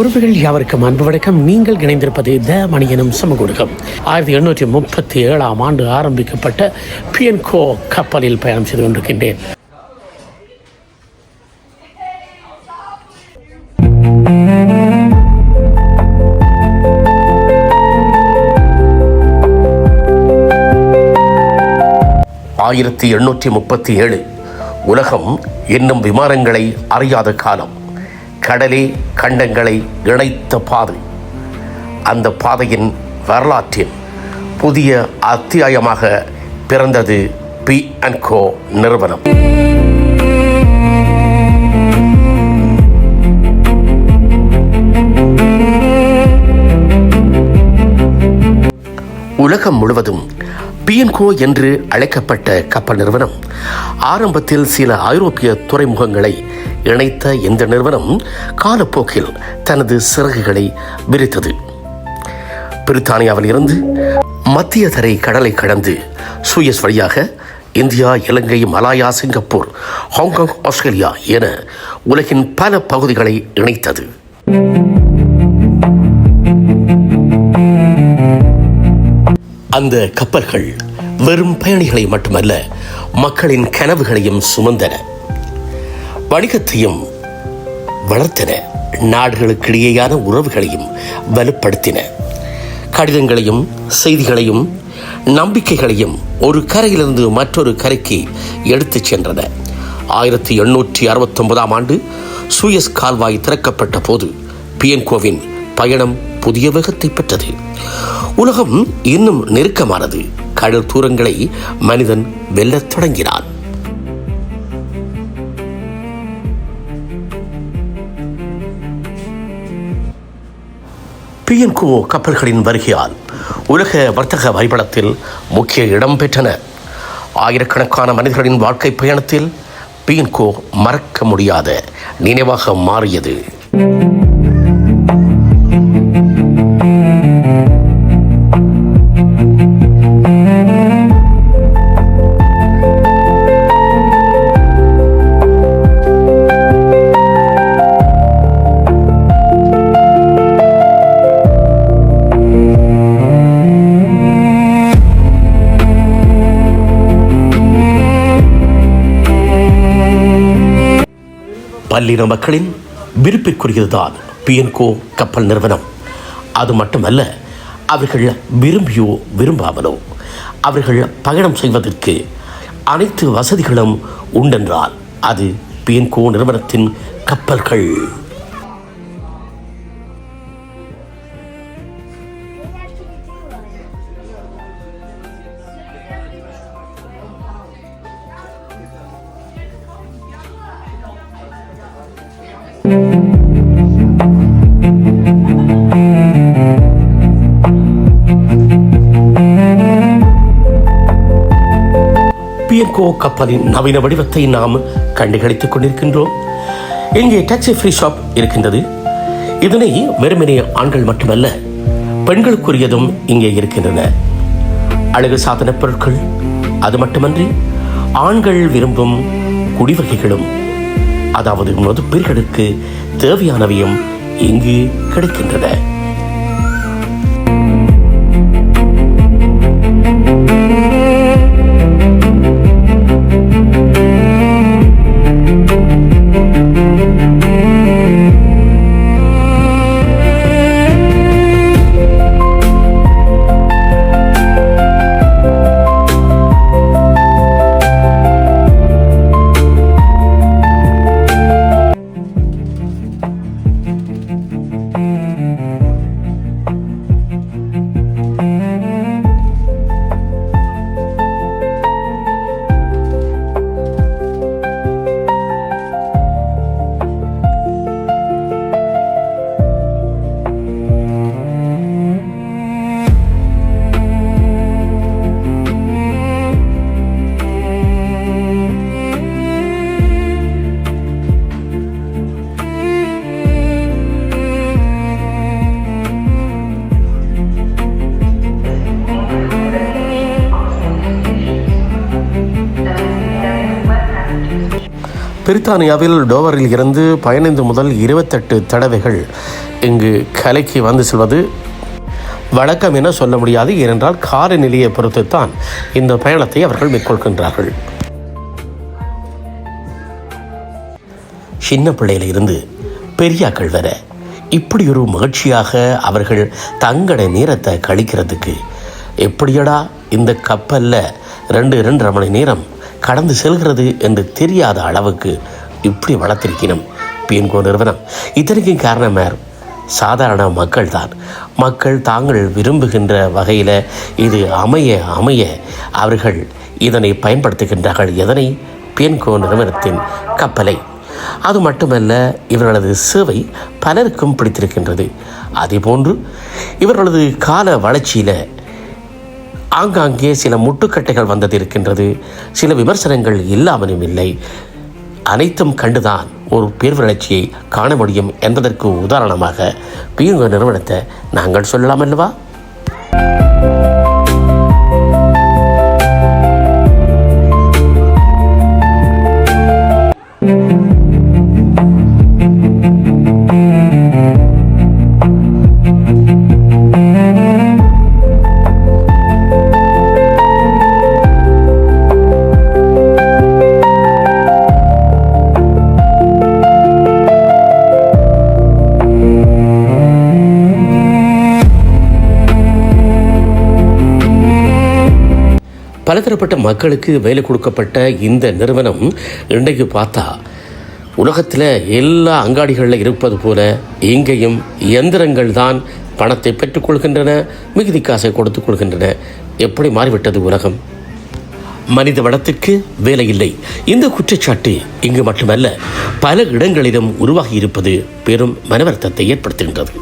உறவுகள் யாவருக்கும் அன்பு வணக்கம். நீங்கள் இணைந்திருப்பது த மணி எனும் சமூகம். 1837 ஆண்டு ஆரம்பிக்கப்பட்ட பியன்கோ கப்பலில் பயணம் செய்து கொண்டிருக்கின்றேன். ஆயிரத்தி 1837 உலகம் இன்னும் விமானங்களை அறியாத காலம். கடலே கண்டங்களை இணைத்த பாதை. அந்த பாதையின் வரலாற்றின் புதிய அத்தியாயமாக பிறந்தது P&Co நிறுவனம். உலகம் முழுவதும் P&Co என்று அழைக்கப்பட்ட கப்பல் நிறுவனம் ஆரம்பத்தில் சில ஐரோப்பிய துறைமுகங்களை இணைத்த இந்த நிறுவனம் காலப்போக்கில் தனது சிறகுகளை விரித்தது. பிரித்தானியாவில் இருந்து மத்திய தரை கடலை கடந்து சூயஸ் வழியாக இந்தியா, இலங்கை, மலாயா, சிங்கப்பூர், ஹாங்காங், ஆஸ்திரேலியா என உலகின் பல பகுதிகளை இணைத்தது. அந்த கப்பல்கள் வெறும் பயணிகளை மட்டுமல்ல, மக்களின் கனவுகளையும் சுமந்தன, வணிகத்தையும் வளர்த்தன, நாடுகளுக்கிடையேயான உறவுகளையும் வலுப்படுத்தின. கடிதங்களையும் செய்திகளையும் நம்பிக்கைகளையும் ஒரு கரையிலிருந்து மற்றொரு கரைக்கு எடுத்துச் சென்றன. 1869 ஆண்டு சூயஸ் கால்வாய் திறக்கப்பட்ட போது P&Coவின் பயணம் புதிய வேகத்தை பெற்றது. உலகம் இன்னும் நெருக்கமானது. கடல் தூரங்களை மனிதன் வெல்லத் தொடங்கினான். P&Co கப்பல்களின் வருகையால் உலக வர்த்தக வரைபடத்தில் முக்கிய இடம் பெற்றன. ஆயிரக்கணக்கான மனிதர்களின் வாழ்க்கை பயணத்தில் P&Co மறக்க முடியாத நினைவாக மாறியது. பல்லின மக்களின் விருப்பிற்குரியதுதான் P&Co கப்பல் நிறுவனம். அது மட்டுமல்ல, அவர்கள் விரும்பியோ விரும்பாமலோ அவர்கள் பயணம் செய்வதற்கு அனைத்து வசதிகளும் உண்டென்றால் அது P&Co நிறுவனத்தின் கப்பல்கள். P&Co கப்பலின் நவீன வடிவத்தை நாம் கண்டுகளித்துக் கொண்டிருக்கின்றோம். இங்கே டாக்ஸி ஃப்ரீ ஷாப் இருக்கின்றது. இதனை வெறுமனே ஆண்கள் மட்டுமல்ல, பெண்களுக்குரியதும் இங்கே இருக்கின்றன. அழகு சாதன பொருட்கள், அது மட்டுமன்றி ஆண்கள் விரும்பும் குடிவகைகளும், அதாவது மதுப்பெண்களுக்கு தேவையானவையும் இங்கு கிடைக்கின்றன. பிரித்தானியாவில் டோவரில் இருந்து 15 முதல் 28 தடவைகள் இங்கு கலைக்கு வந்து செல்வது வழக்கம் என சொல்ல முடியாது. ஏனென்றால் காலநிலையை பொறுத்துத்தான் இந்த பயணத்தை அவர்கள் மேற்கொள்கின்றார்கள். சின்ன பிள்ளையில இருந்து பெரியாக்கள் வர இப்படி ஒரு மகிழ்ச்சியாக அவர்கள் தங்களோட நேரத்தை கழிக்கிறதுக்கு எப்படியடா இந்த கப்பலில் 2-2.5 மணி நேரம் கடந்து செல்கிறது என்று தெரியாத அளவுக்கு இப்படி வளர்த்திருக்கணும் பிஎன்கோ நிறுவனம். இத்தனைக்கும் காரணம் சாதாரண மக்கள் தான். மக்கள் தாங்கள் விரும்புகின்ற வகையில் இது அமைய அவர்கள் இதனை பயன்படுத்துகின்றார்கள். எதனை? பிஎன்கோ நிறுவனத்தின் கப்பலை. அது மட்டுமல்ல, இவர்களது சேவை பலருக்கும் பிடித்திருக்கின்றது. அதேபோன்று இவர்களது கால வளர்ச்சியில் ஆங்காங்கே சில முட்டுக்கட்டைகள் வந்தது இருக்கின்றது. சில விமர்சனங்கள் இல்லாமலும் இல்லை. அனைத்தும் கண்டுதான் ஒரு பேர் வளர்ச்சியை காண முடியும் என்பதற்கு உதாரணமாக பிஎன்கோ நிறுவனத்தை நாங்கள் சொல்லலாம் அல்லவா? பலதரப்பட்ட மக்களுக்கு வேலை கொடுக்கப்பட்ட இந்த நிறுவனம் இன்றைக்கு பார்த்தா உலகத்தில் எல்லா அங்காடிகளில் இருப்பது போல இங்கேயும் இயந்திரங்கள் தான் பணத்தை பெற்றுக்கொள்கின்றன, மிகுதி காசை கொடுத்துக் கொள்கின்றன. எப்படி மாறிவிட்டது உலகம்? மனித வளத்திற்கு வேலை இல்லை. இந்த குற்றச்சாட்டு இங்கு மட்டுமல்ல, பல இடங்களிலும் உருவாகி இருப்பது பெரும் மனவருத்தத்தை ஏற்படுத்துகின்றது.